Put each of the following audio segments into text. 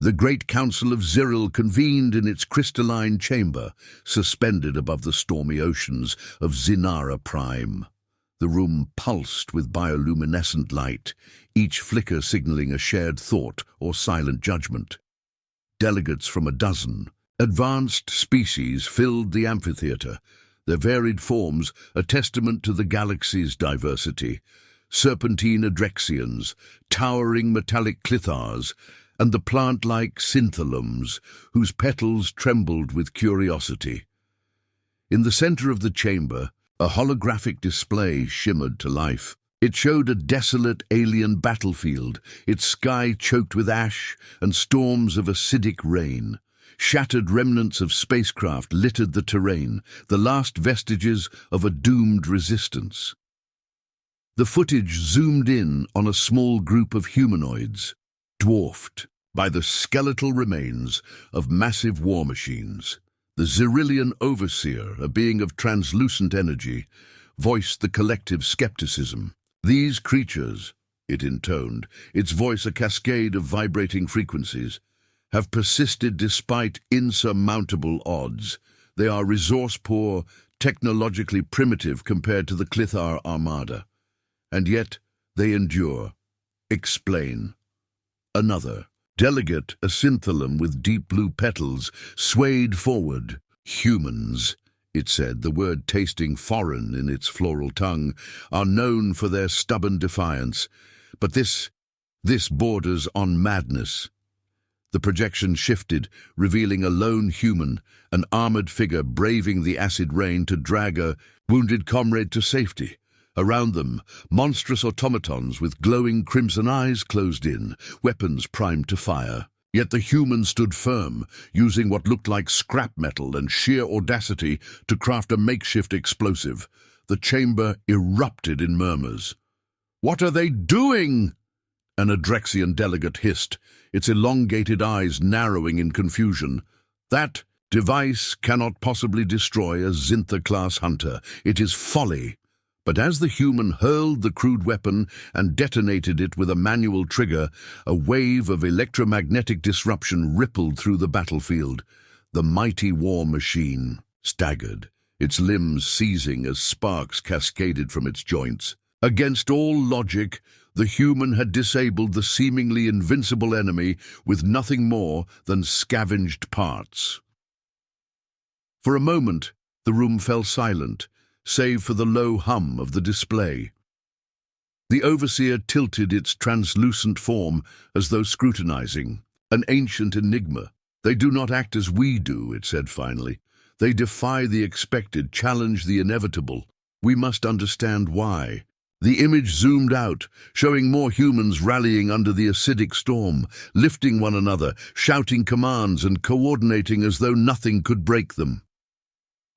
The great council of Ziril convened in its crystalline chamber, suspended above the stormy oceans of Zinara Prime. The room pulsed with bioluminescent light, each flicker signaling a shared thought or silent judgment. Delegates from a dozen advanced species filled the amphitheater, their varied forms a testament to the galaxy's diversity. Serpentine Adrexians, towering metallic clithars, and the plant-like synthalums, whose petals trembled with curiosity. In the center of the chamber, a holographic display shimmered to life. It showed a desolate alien battlefield, its sky choked with ash and storms of acidic rain. Shattered remnants of spacecraft littered the terrain, the last vestiges of a doomed resistance. The footage zoomed in on a small group of humanoids, dwarfed by the skeletal remains of massive war machines. The Zirillian Overseer, a being of translucent energy, voiced the collective skepticism. These creatures, it intoned, its voice a cascade of vibrating frequencies, have persisted despite insurmountable odds. They are resource-poor, technologically primitive compared to the Clithar Armada. And yet they endure. Explain. Another delegate, a synthalum with deep blue petals, swayed forward. Humans, it said, the word tasting foreign in its floral tongue, are known for their stubborn defiance. But this borders on madness. The projection shifted, revealing a lone human, an armored figure braving the acid rain to drag a wounded comrade to safety. Around them, monstrous automatons with glowing crimson eyes closed in, weapons primed to fire. Yet the human stood firm, using what looked like scrap metal and sheer audacity to craft a makeshift explosive. The chamber erupted in murmurs. "What are they doing?" an Adrexian delegate hissed, its elongated eyes narrowing in confusion. "That device cannot possibly destroy a Zintha-class hunter. It is folly." But as the human hurled the crude weapon and detonated it with a manual trigger, a wave of electromagnetic disruption rippled through the battlefield. The mighty war machine staggered, its limbs seizing as sparks cascaded from its joints. Against all logic, the human had disabled the seemingly invincible enemy with nothing more than scavenged parts. For a moment, the room fell silent, save for the low hum of the display. The Overseer tilted its translucent form as though scrutinizing, an ancient enigma. "They do not act as we do," it said finally. "They defy the expected, challenge the inevitable. We must understand why." The image zoomed out, showing more humans rallying under the acidic storm, lifting one another, shouting commands and coordinating as though nothing could break them.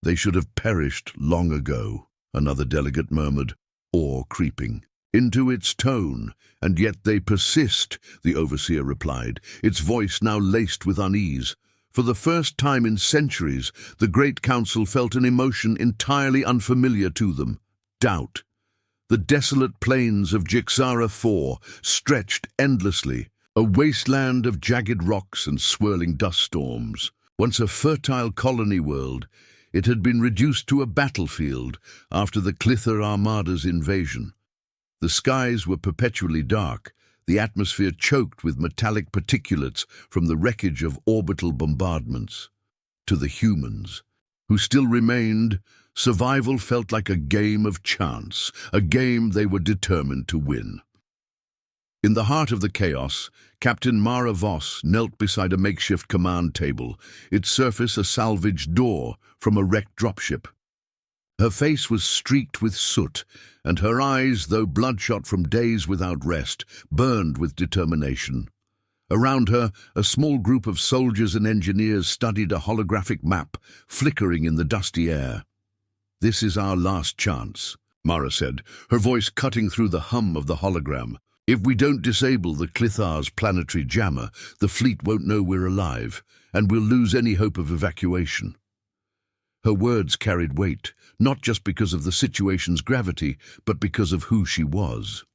"They should have perished long ago," another delegate murmured, awe creeping into its tone. "And yet they persist," the Overseer replied, its voice now laced with unease. For the first time in centuries, the Great Council felt an emotion entirely unfamiliar to them: doubt. The desolate plains of Jixara 4 stretched endlessly, a wasteland of jagged rocks and swirling dust storms. Once a fertile colony world, it had been reduced to a battlefield after the Clithar Armada's invasion. The skies were perpetually dark, the atmosphere choked with metallic particulates from the wreckage of orbital bombardments. To the humans, who still remained, survival felt like a game of chance, a game they were determined to win. In the heart of the chaos, Captain Mara Voss knelt beside a makeshift command table, its surface a salvaged door from a wrecked dropship. Her face was streaked with soot, and her eyes, though bloodshot from days without rest, burned with determination. Around her, a small group of soldiers and engineers studied a holographic map, flickering in the dusty air. "This is our last chance," Mara said, her voice cutting through the hum of the hologram. "If we don't disable the Clithar's planetary jammer, the fleet won't know we're alive, and we'll lose any hope of evacuation." Her words carried weight, not just because of the situation's gravity, but because of who she was.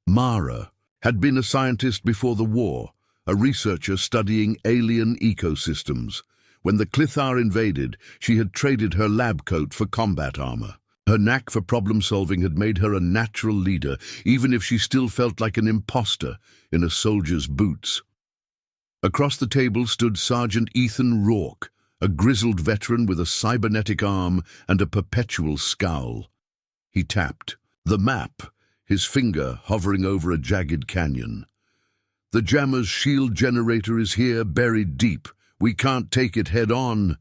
Mara had been a scientist before the war, a researcher studying alien ecosystems. When the Clithar invaded, she had traded her lab coat for combat armor. Her knack for problem-solving had made her a natural leader, even if she still felt like an imposter in a soldier's boots. Across the table stood Sergeant Ethan Rourke, a grizzled veteran with a cybernetic arm and a perpetual scowl. He tapped the map, his finger hovering over a jagged canyon. "The jammer's shield generator is here, buried deep. We can't take it head-on.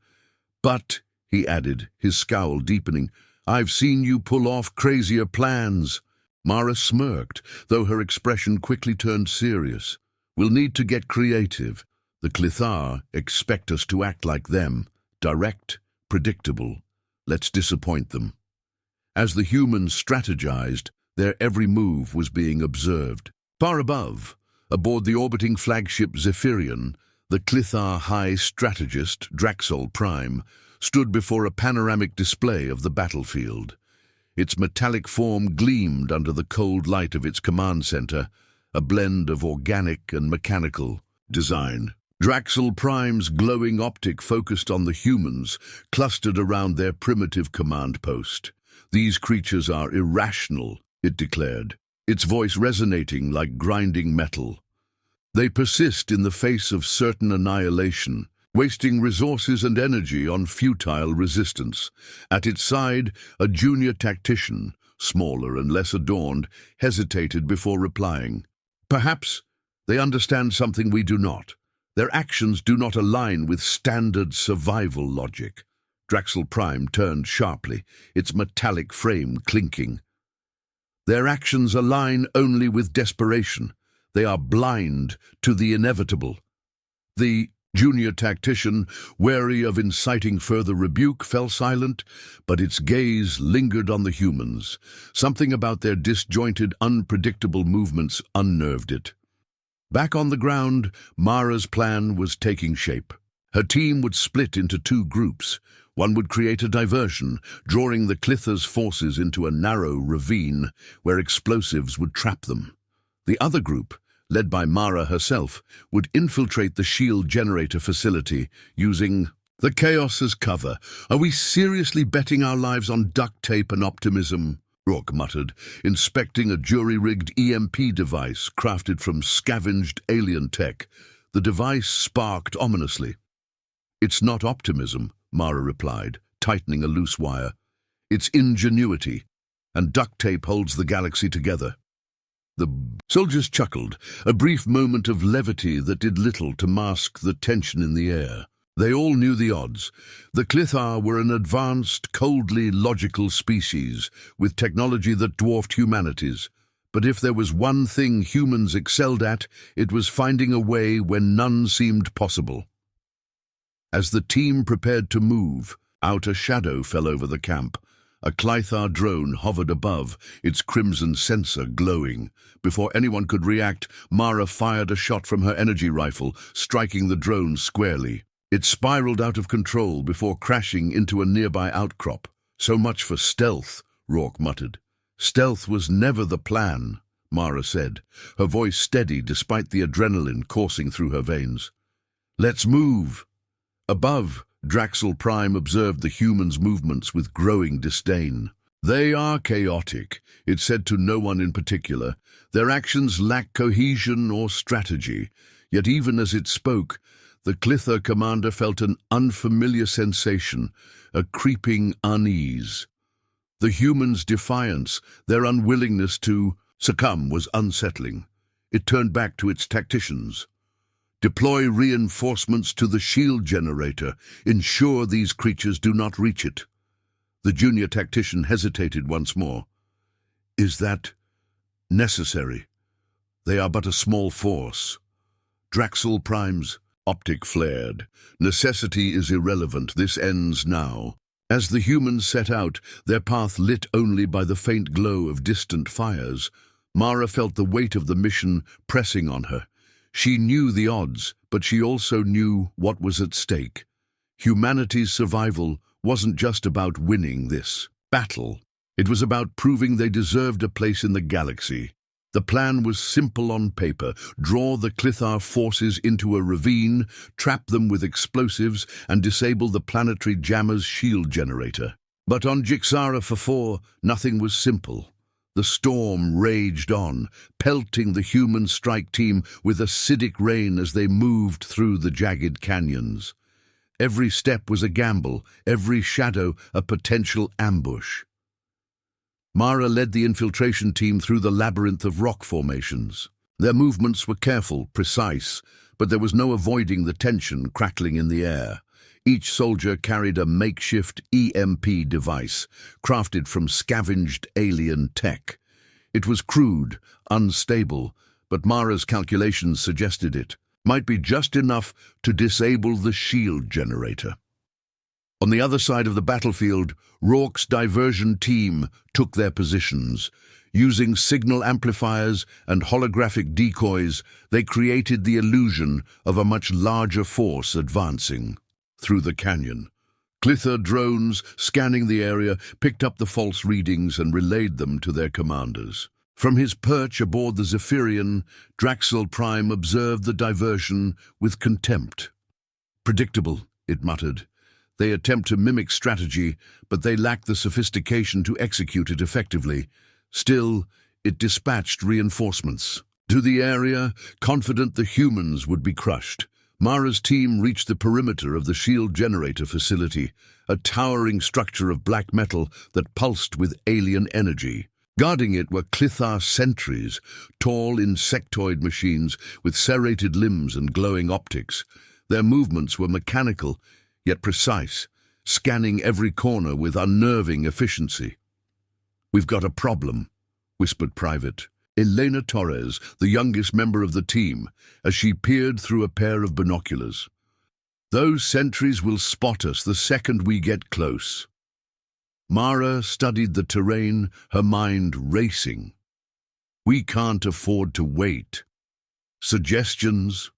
But," he added, his scowl deepening, "I've seen you pull off crazier plans." Mara smirked, though her expression quickly turned serious. "We'll need to get creative. The Clithar expect us to act like them, direct, predictable. Let's disappoint them." As the humans strategized, their every move was being observed. Far above, aboard the orbiting flagship Zephyrian, the Clithar High Strategist, Draxol Prime, stood before a panoramic display of the battlefield. Its metallic form gleamed under the cold light of its command center, a blend of organic and mechanical design. Draxol Prime's glowing optic focused on the humans, clustered around their primitive command post. "These creatures are irrational," it declared, its voice resonating like grinding metal. "They persist in the face of certain annihilation, wasting resources and energy on futile resistance." At its side, a junior tactician, smaller and less adorned, hesitated before replying. "Perhaps they understand something we do not. Their actions do not align with standard survival logic." Draxol Prime turned sharply, its metallic frame clinking. "Their actions align only with desperation. They are blind to the inevitable." The junior tactician, wary of inciting further rebuke, fell silent, but its gaze lingered on the humans. Something about their disjointed, unpredictable movements unnerved it. Back on the ground, Mara's plan was taking shape. Her team would split into two groups. One would create a diversion, drawing the Clithar's forces into a narrow ravine where explosives would trap them. The other group, led by Mara herself, would infiltrate the shield generator facility using the chaos as cover. "Are we seriously betting our lives on duct tape and optimism?" Rourke muttered, inspecting a jury-rigged EMP device crafted from scavenged alien tech. The device sparked ominously. "It's not optimism," Mara replied, tightening a loose wire. "It's ingenuity, and duct tape holds the galaxy together." The soldiers chuckled, a brief moment of levity that did little to mask the tension in the air. They all knew the odds. The Clithar were an advanced, coldly logical species, with technology that dwarfed humanity's. But if there was one thing humans excelled at, it was finding a way when none seemed possible. As the team prepared to move, out a shadow fell over the camp. A Clithar drone hovered above, its crimson sensor glowing. Before anyone could react, Mara fired a shot from her energy rifle, striking the drone squarely. It spiraled out of control before crashing into a nearby outcrop. "So much for stealth," Rourke muttered. "Stealth was never the plan," Mara said, her voice steady despite the adrenaline coursing through her veins. "Let's move." Above, Draxol Prime observed the humans' movements with growing disdain. "They are chaotic," it said to no one in particular. "Their actions lack cohesion or strategy." Yet even as it spoke, the Clithar commander felt an unfamiliar sensation, a creeping unease. The humans' defiance, their unwillingness to succumb, was unsettling. It turned back to its tacticians. "Deploy reinforcements to the shield generator. Ensure these creatures do not reach it." The junior tactician hesitated once more. "Is that necessary? They are but a small force." Draxol Prime's optic flared. "Necessity is irrelevant. This ends now." As the humans set out, their path lit only by the faint glow of distant fires, Mara felt the weight of the mission pressing on her. She knew the odds, but she also knew what was at stake. Humanity's survival wasn't just about winning this battle. It was about proving they deserved a place in the galaxy. The plan was simple on paper: draw the Clithar forces into a ravine, trap them with explosives, and disable the planetary jammer's shield generator. But on Jixara 4, nothing was simple. The storm raged on, pelting the human strike team with acidic rain as they moved through the jagged canyons. Every step was a gamble, every shadow a potential ambush. Mara led the infiltration team through the labyrinth of rock formations. Their movements were careful, precise, but there was no avoiding the tension crackling in the air. Each soldier carried a makeshift EMP device, crafted from scavenged alien tech. It was crude, unstable, but Mara's calculations suggested it might be just enough to disable the shield generator. On the other side of the battlefield, Rourke's diversion team took their positions. Using signal amplifiers and holographic decoys, they created the illusion of a much larger force advancing through the canyon. Clithar drones, scanning the area, picked up the false readings and relayed them to their commanders. From his perch aboard the Zephyrian, Draxel Prime observed the diversion with contempt. "Predictable," it muttered. "They attempt to mimic strategy, but they lack the sophistication to execute it effectively." Still, it dispatched reinforcements to the area, confident the humans would be crushed. Mara's team reached the perimeter of the shield generator facility, a towering structure of black metal that pulsed with alien energy. Guarding it were Clithar sentries, tall insectoid machines with serrated limbs and glowing optics. Their movements were mechanical, yet precise, scanning every corner with unnerving efficiency. "We've got a problem," whispered Private Elena Torres, the youngest member of the team, as she peered through a pair of binoculars. "Those sentries will spot us the second we get close." Mara studied the terrain, her mind racing. "We can't afford to wait." Suggestions?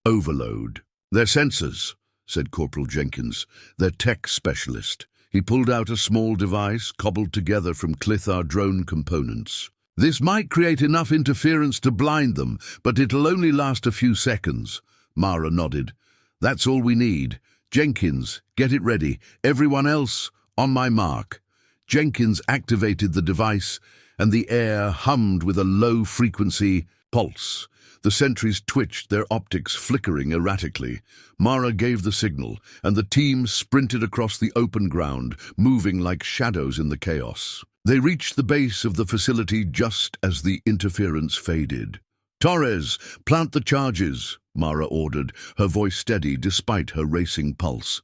Overload. "They're sensors," said Corporal Jenkins, their tech specialist. He pulled out a small device cobbled together from Clithar drone components. "This might create enough interference to blind them, but it'll only last a few seconds." Mara nodded. "That's all we need. Jenkins, get it ready. Everyone else, on my mark." Jenkins activated the device, and the air hummed with a low-frequency pulse. The sentries twitched, their optics flickering erratically. Mara gave the signal, and the team sprinted across the open ground, moving like shadows in the chaos. They reached the base of the facility just as the interference faded. "Torres, plant the charges," Mara ordered, her voice steady despite her racing pulse.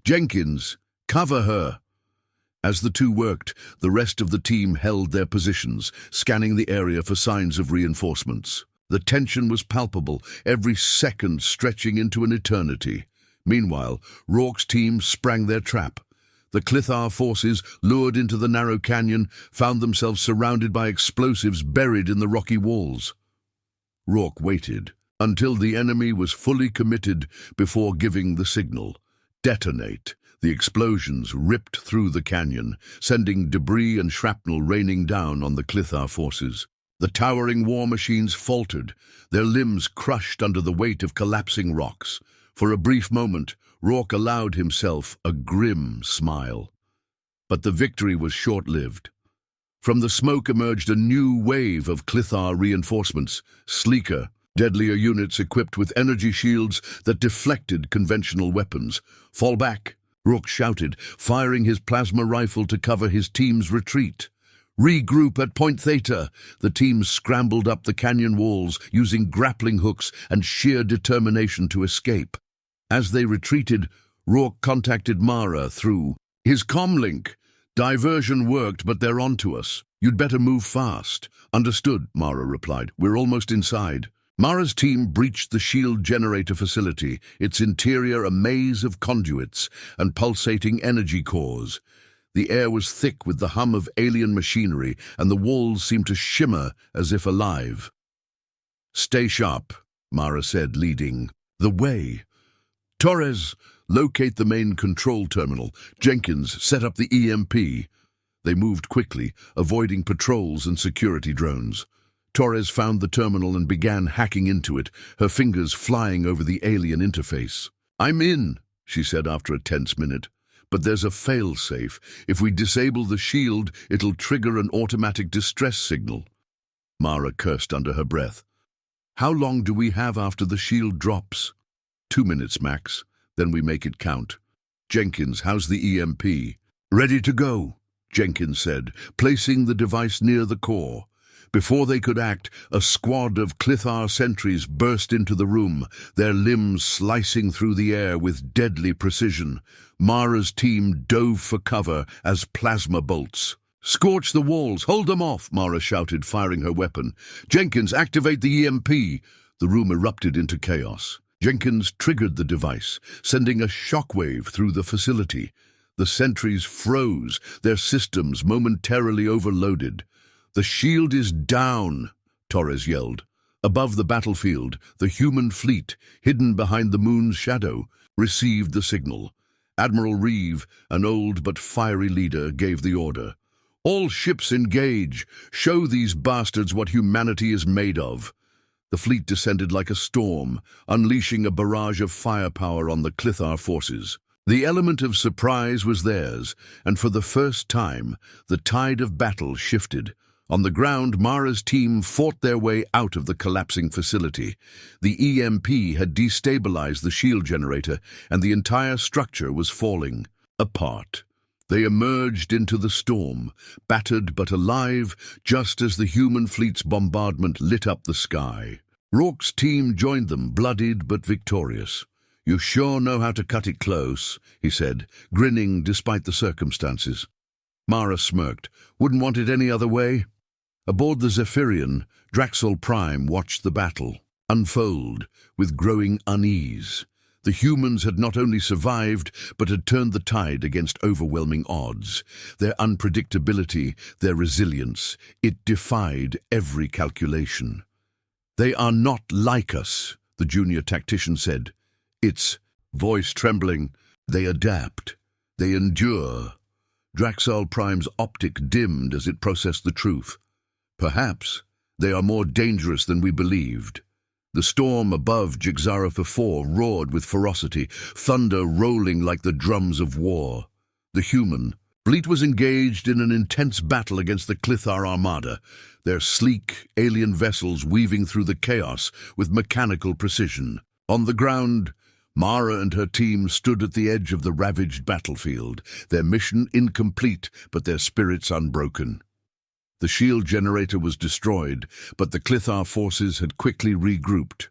"Jenkins, cover her." As the two worked, the rest of the team held their positions, scanning the area for signs of reinforcements. The tension was palpable, every second stretching into an eternity. Meanwhile, Rourke's team sprang their trap. The Clithar forces, lured into the narrow canyon, found themselves surrounded by explosives buried in the rocky walls. Rourke waited until the enemy was fully committed before giving the signal. Detonate. The explosions ripped through the canyon, sending debris and shrapnel raining down on the Clithar forces. The towering war machines faltered, their limbs crushed under the weight of collapsing rocks. For a brief moment, Rourke allowed himself a grim smile. But the victory was short-lived. From the smoke emerged a new wave of Clithar reinforcements, sleeker, deadlier units equipped with energy shields that deflected conventional weapons. "Fall back," Rourke shouted, firing his plasma rifle to cover his team's retreat. "Regroup at Point Theta." The team scrambled up the canyon walls, using grappling hooks and sheer determination to escape. As they retreated, Rourke contacted Mara through his comlink. "Diversion worked, but they're onto us. You'd better move fast." "Understood," Mara replied. "We're almost inside." Mara's team breached the shield generator facility, its interior a maze of conduits and pulsating energy cores. The air was thick with the hum of alien machinery, and the walls seemed to shimmer as if alive. "Stay sharp," Mara said, leading the way. "Torres, locate the main control terminal. Jenkins, set up the EMP." They moved quickly, avoiding patrols and security drones. Torres found the terminal and began hacking into it, her fingers flying over the alien interface. "I'm in," she said after a tense minute. "But there's a fail-safe. If we disable the shield, it'll trigger an automatic distress signal." Mara cursed under her breath. "How long do we have after the shield drops?" 2 minutes max, then we make it count. "Jenkins, how's the EMP?" "Ready to go," Jenkins said, placing the device near the core. Before they could act, a squad of Clithar sentries burst into the room, their limbs slicing through the air with deadly precision. Mara's team dove for cover as plasma bolts. "Scorch the walls! Hold them off!" Mara shouted, firing her weapon. "Jenkins, activate the EMP!" The room erupted into chaos. Jenkins triggered the device, sending a shockwave through the facility. The sentries froze, their systems momentarily overloaded. "The shield is down," Torres yelled. Above the battlefield, the human fleet, hidden behind the moon's shadow, received the signal. Admiral Reeve, an old but fiery leader, gave the order. "All ships engage! Show these bastards what humanity is made of!" The fleet descended like a storm, unleashing a barrage of firepower on the Clithar forces. The element of surprise was theirs, and for the first time, the tide of battle shifted. On the ground, Mara's team fought their way out of the collapsing facility. The EMP had destabilized the shield generator, and the entire structure was falling apart. They emerged into the storm, battered but alive, just as the human fleet's bombardment lit up the sky. Rourke's team joined them, bloodied but victorious. "You sure know how to cut it close," he said, grinning despite the circumstances. Mara smirked. "Wouldn't want it any other way." Aboard the Zephyrian, Draxol Prime watched the battle unfold with growing unease. The humans had not only survived, but had turned the tide against overwhelming odds. Their unpredictability, their resilience, it defied every calculation. "They are not like us," the junior tactician said. Its voice trembling. "They adapt. They endure." Draxol Prime's optic dimmed as it processed the truth. "Perhaps they are more dangerous than we believed." The storm above Jigzara 4 roared with ferocity, thunder rolling like the drums of war. The human fleet was engaged in an intense battle against the Clithar armada, their sleek, alien vessels weaving through the chaos with mechanical precision. On the ground, Mara and her team stood at the edge of the ravaged battlefield, their mission incomplete but their spirits unbroken. The shield generator was destroyed, but the Clithar forces had quickly regrouped.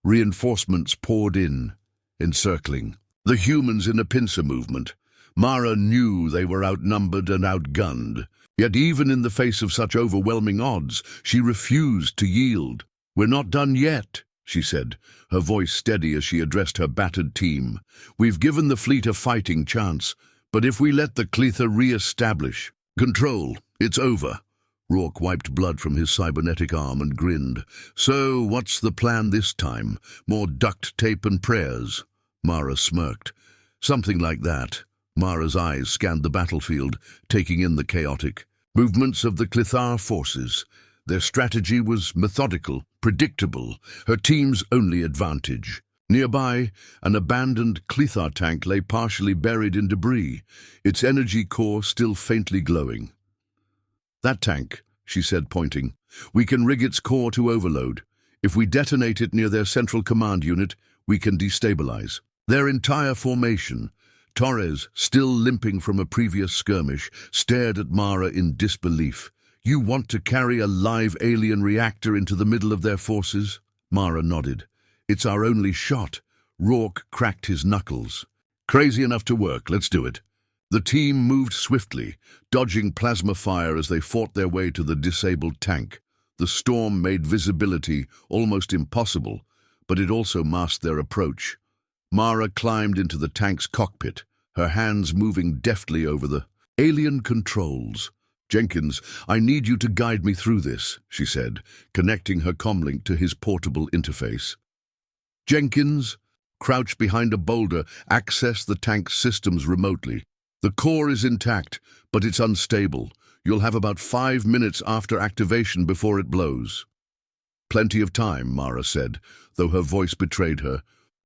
Reinforcements poured in, encircling the humans in a pincer movement. Mara knew they were outnumbered and outgunned, yet even in the face of such overwhelming odds, she refused to yield. "We're not done yet," she said, her voice steady as she addressed her battered team. "We've given the fleet a fighting chance, but if we let the Clithar re-establish control, it's over." Rourke wiped blood from his cybernetic arm and grinned. "So, what's the plan this time? More duct tape and prayers?" Mara smirked. "Something like that." Mara's eyes scanned the battlefield, taking in the chaotic movements of the Clithar forces. Their strategy was methodical, predictable, her team's only advantage. Nearby, an abandoned Clithar tank lay partially buried in debris, its energy core still faintly glowing. "That tank," she said, pointing. "We can rig its core to overload. If we detonate it near their central command unit, we can destabilize their entire formation." Torres, still limping from a previous skirmish, stared at Mara in disbelief. "You want to carry a live alien reactor into the middle of their forces?" Mara nodded. "It's our only shot." Rourke cracked his knuckles. "Crazy enough to work, let's do it." The team moved swiftly, dodging plasma fire as they fought their way to the disabled tank. The storm made visibility almost impossible, but it also masked their approach. Mara climbed into the tank's cockpit, her hands moving deftly over the alien controls. "Jenkins, I need you to guide me through this," she said, connecting her comlink to his portable interface. Jenkins, crouched behind a boulder, accessed the tank's systems remotely. "The core is intact, but it's unstable. You'll have about 5 minutes after activation before it blows." Plenty of time, Mara said, though her voice betrayed her.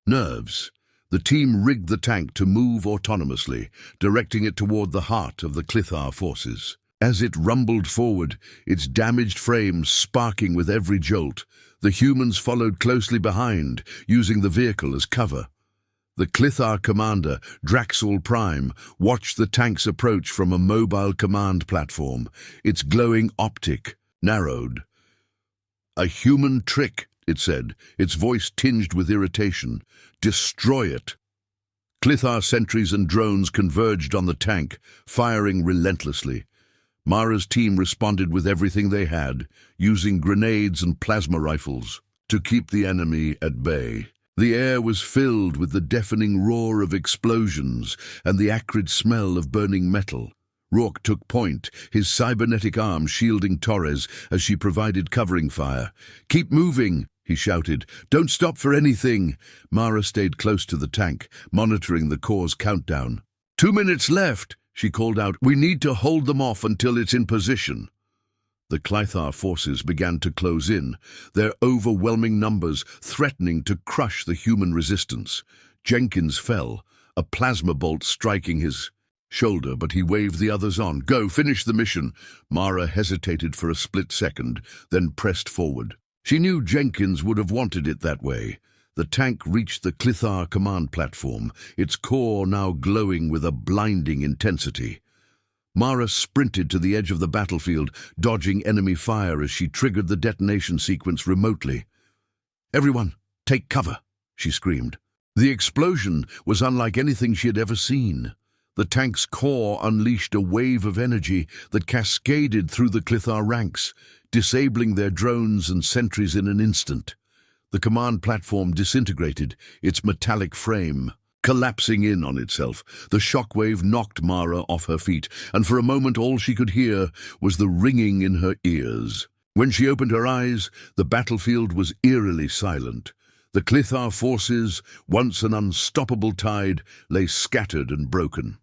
Nerves. The team rigged the tank to move autonomously, directing it toward the heart of the Clithar forces. As it rumbled forward, its damaged frame sparking with every jolt, the humans followed closely behind, using the vehicle as cover. The Clithar commander, Draxel Prime, watched the tank's approach from a mobile command platform, its glowing optic narrowed. "A human trick," it said, its voice tinged with irritation. "Destroy it." Clithar sentries and drones converged on the tank, firing relentlessly. Mara's team responded with everything they had, using grenades and plasma rifles to keep the enemy at bay. The air was filled with the deafening roar of explosions and the acrid smell of burning metal. Rourke took point, his cybernetic arm shielding Torres as she provided covering fire. "Keep moving," he shouted. "Don't stop for anything." Mara stayed close to the tank, monitoring the core's countdown. 2 minutes left," she called out. "We need to hold them off until it's in position." The Clithar forces began to close in, their overwhelming numbers threatening to crush the human resistance. Jenkins fell, a plasma bolt striking his shoulder, but he waved the others on. "Go, finish the mission." Mara hesitated for a split second, then pressed forward. She knew Jenkins would have wanted it that way. The tank reached the Clithar command platform, its core now glowing with a blinding intensity. Mara sprinted to the edge of the battlefield, dodging enemy fire as she triggered the detonation sequence remotely. "Everyone, take cover," she screamed. The explosion was unlike anything she had ever seen. The tank's core unleashed a wave of energy that cascaded through the Clithar ranks, disabling their drones and sentries in an instant. The command platform disintegrated, its metallic frame collapsing in on itself. The shockwave knocked Mara off her feet, and for a moment all she could hear was the ringing in her ears. When she opened her eyes, the battlefield was eerily silent. The Clithar forces, once an unstoppable tide, lay scattered and broken.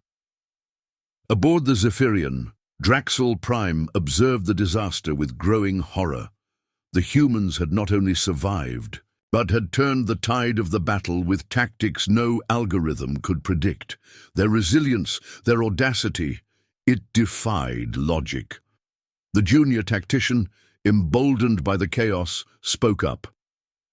Aboard the Zephyrian, Draxel Prime observed the disaster with growing horror. The humans had not only survived, but had turned the tide of the battle with tactics no algorithm could predict. Their resilience, their audacity, it defied logic. The junior tactician, emboldened by the chaos, spoke up.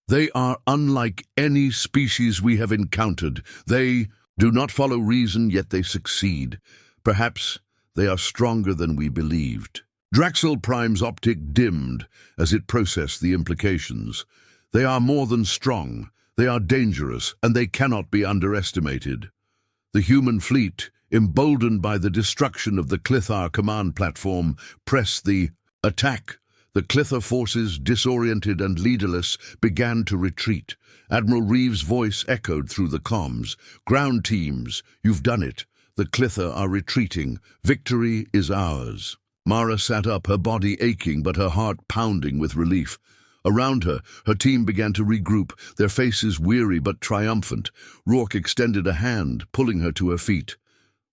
"They are unlike any species we have encountered. They do not follow reason, yet they succeed. Perhaps they are stronger than we believed." Draxel Prime's optic dimmed as it processed the implications. "They are more than strong. They are dangerous, and they cannot be underestimated." The human fleet, emboldened by the destruction of the Clithar command platform, pressed the attack. The Clithar forces, disoriented and leaderless, began to retreat. Admiral Reeves' voice echoed through the comms. "Ground teams, you've done it. The Clithar are retreating. Victory is ours." Mara sat up, her body aching but her heart pounding with relief. Around her, her team began to regroup, their faces weary but triumphant. Rourke extended a hand, pulling her to her feet.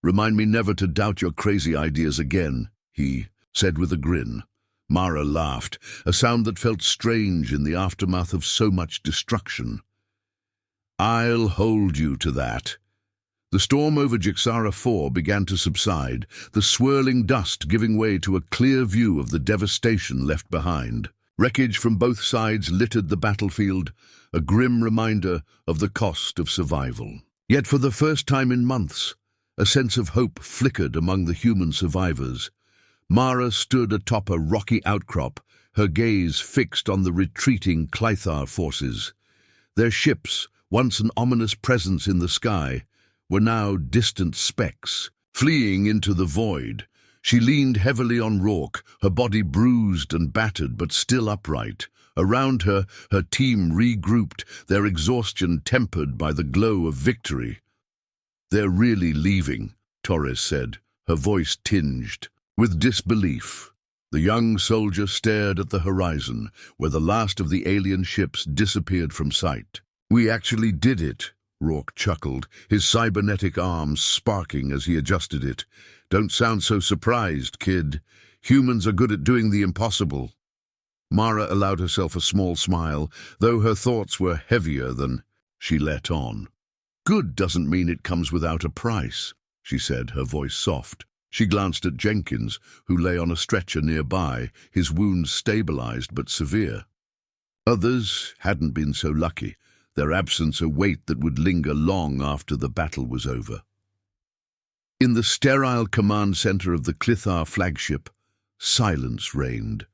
"Remind me never to doubt your crazy ideas again," he said with a grin. Mara laughed, a sound that felt strange in the aftermath of so much destruction. "I'll hold you to that." The storm over Jixara 4 began to subside, the swirling dust giving way to a clear view of the devastation left behind. Wreckage from both sides littered the battlefield, a grim reminder of the cost of survival. Yet for the first time in months, a sense of hope flickered among the human survivors. Mara stood atop a rocky outcrop, her gaze fixed on the retreating Clithar forces. Their ships, once an ominous presence in the sky, were now distant specks, fleeing into the void. She leaned heavily on Rourke, her body bruised and battered but still upright. Around her, her team regrouped, their exhaustion tempered by the glow of victory. "They're really leaving," Torres said, her voice tinged with disbelief. The young soldier stared at the horizon, where the last of the alien ships disappeared from sight. "We actually did it," Rourke chuckled, his cybernetic arm sparking as he adjusted it. "Don't sound so surprised, kid. Humans are good at doing the impossible." Mara allowed herself a small smile, though her thoughts were heavier than she let on. "Good doesn't mean it comes without a price," she said, her voice soft. She glanced at Jenkins, who lay on a stretcher nearby, his wounds stabilized but severe. Others hadn't been so lucky, their absence a weight that would linger long after the battle was over. In the sterile command center of the Clithar flagship, silence reigned.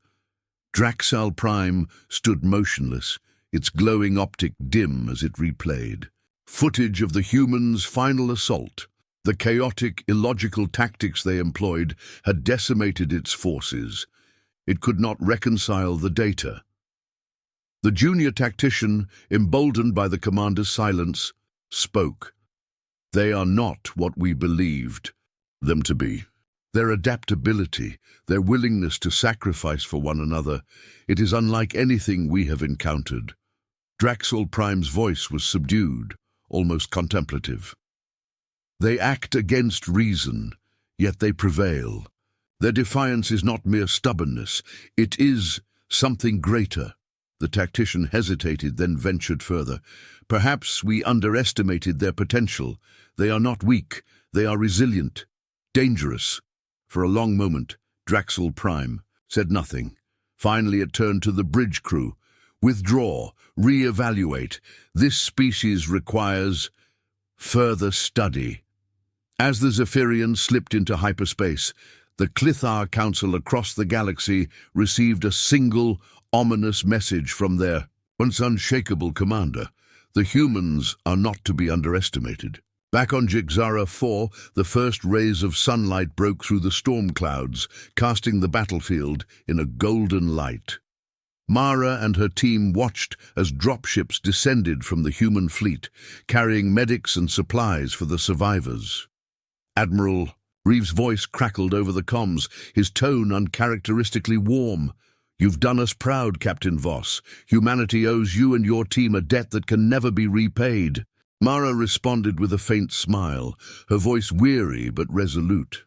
Draxal Prime stood motionless, its glowing optic dim as it replayed. Footage of the humans' final assault, the chaotic, illogical tactics they employed, had decimated its forces. It could not reconcile the data. The junior tactician, emboldened by the commander's silence, spoke. "They are not what we believed them to be. Their adaptability, their willingness to sacrifice for one another, it is unlike anything we have encountered." Draxal Prime's voice was subdued, almost contemplative. "They act against reason, yet they prevail. Their defiance is not mere stubbornness, it is something greater." The tactician hesitated, then ventured further. "Perhaps we underestimated their potential. They are not weak, they are resilient, dangerous." For a long moment, Draxal Prime said nothing. Finally it turned to the bridge crew. "Withdraw, re-evaluate. This species requires further study." As the Zephyrian slipped into hyperspace, the Clithar Council across the galaxy received a single, ominous message from their once unshakable commander. The humans are not to be underestimated. Back on Jigzara 4, the first rays of sunlight broke through the storm clouds, casting the battlefield in a golden light. Mara and her team watched as dropships descended from the human fleet, carrying medics and supplies for the survivors. Admiral Reeves' voice crackled over the comms, his tone uncharacteristically warm. "You've done us proud, Captain Voss. Humanity owes you and your team a debt that can never be repaid." Mara responded with a faint smile, her voice weary but resolute.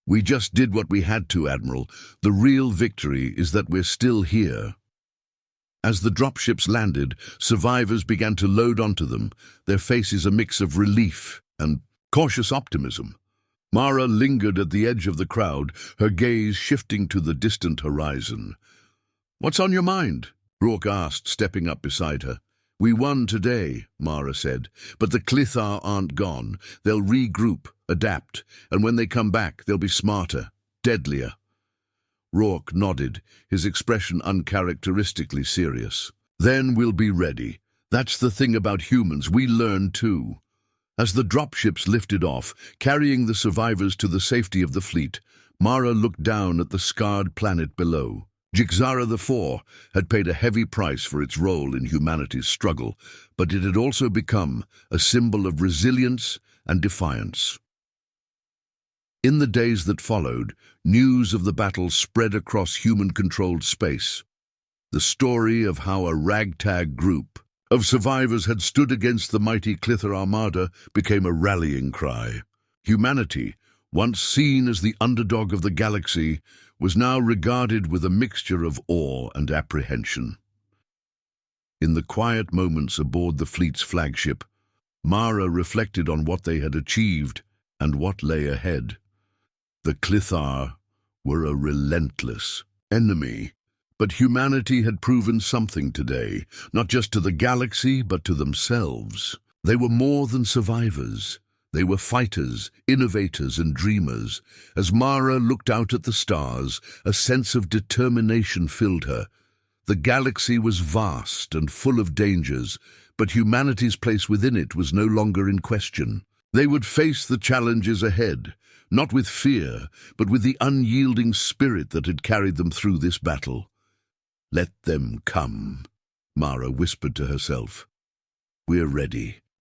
"We just did what we had to, Admiral. The real victory is that we're still here." As the dropships landed, survivors began to load onto them, their faces a mix of relief and cautious optimism. Mara lingered at the edge of the crowd, her gaze shifting to the distant horizon. "What's on your mind?" Rourke asked, stepping up beside her. "We won today," Mara said, "but the Clithar aren't gone. They'll regroup, adapt, and when they come back, they'll be smarter, deadlier." Rourke nodded, his expression uncharacteristically serious. "Then we'll be ready. That's the thing about humans, we learn too." As the dropships lifted off, carrying the survivors to the safety of the fleet, Mara looked down at the scarred planet below. Jigzara IV had paid a heavy price for its role in humanity's struggle, but it had also become a symbol of resilience and defiance. In the days that followed, news of the battle spread across human-controlled space. The story of how a ragtag group of survivors had stood against the mighty Clithar Armada became a rallying cry. Humanity, once seen as the underdog of the galaxy, was now regarded with a mixture of awe and apprehension. In the quiet moments aboard the fleet's flagship, Mara reflected on what they had achieved and what lay ahead. The Clithar were a relentless enemy, but humanity had proven something today, not just to the galaxy, but to themselves. They were more than survivors. They were fighters, innovators, and dreamers. As Mara looked out at the stars, a sense of determination filled her. The galaxy was vast and full of dangers, but humanity's place within it was no longer in question. They would face the challenges ahead, not with fear, but with the unyielding spirit that had carried them through this battle. "Let them come," Mara whispered to herself. "We're ready."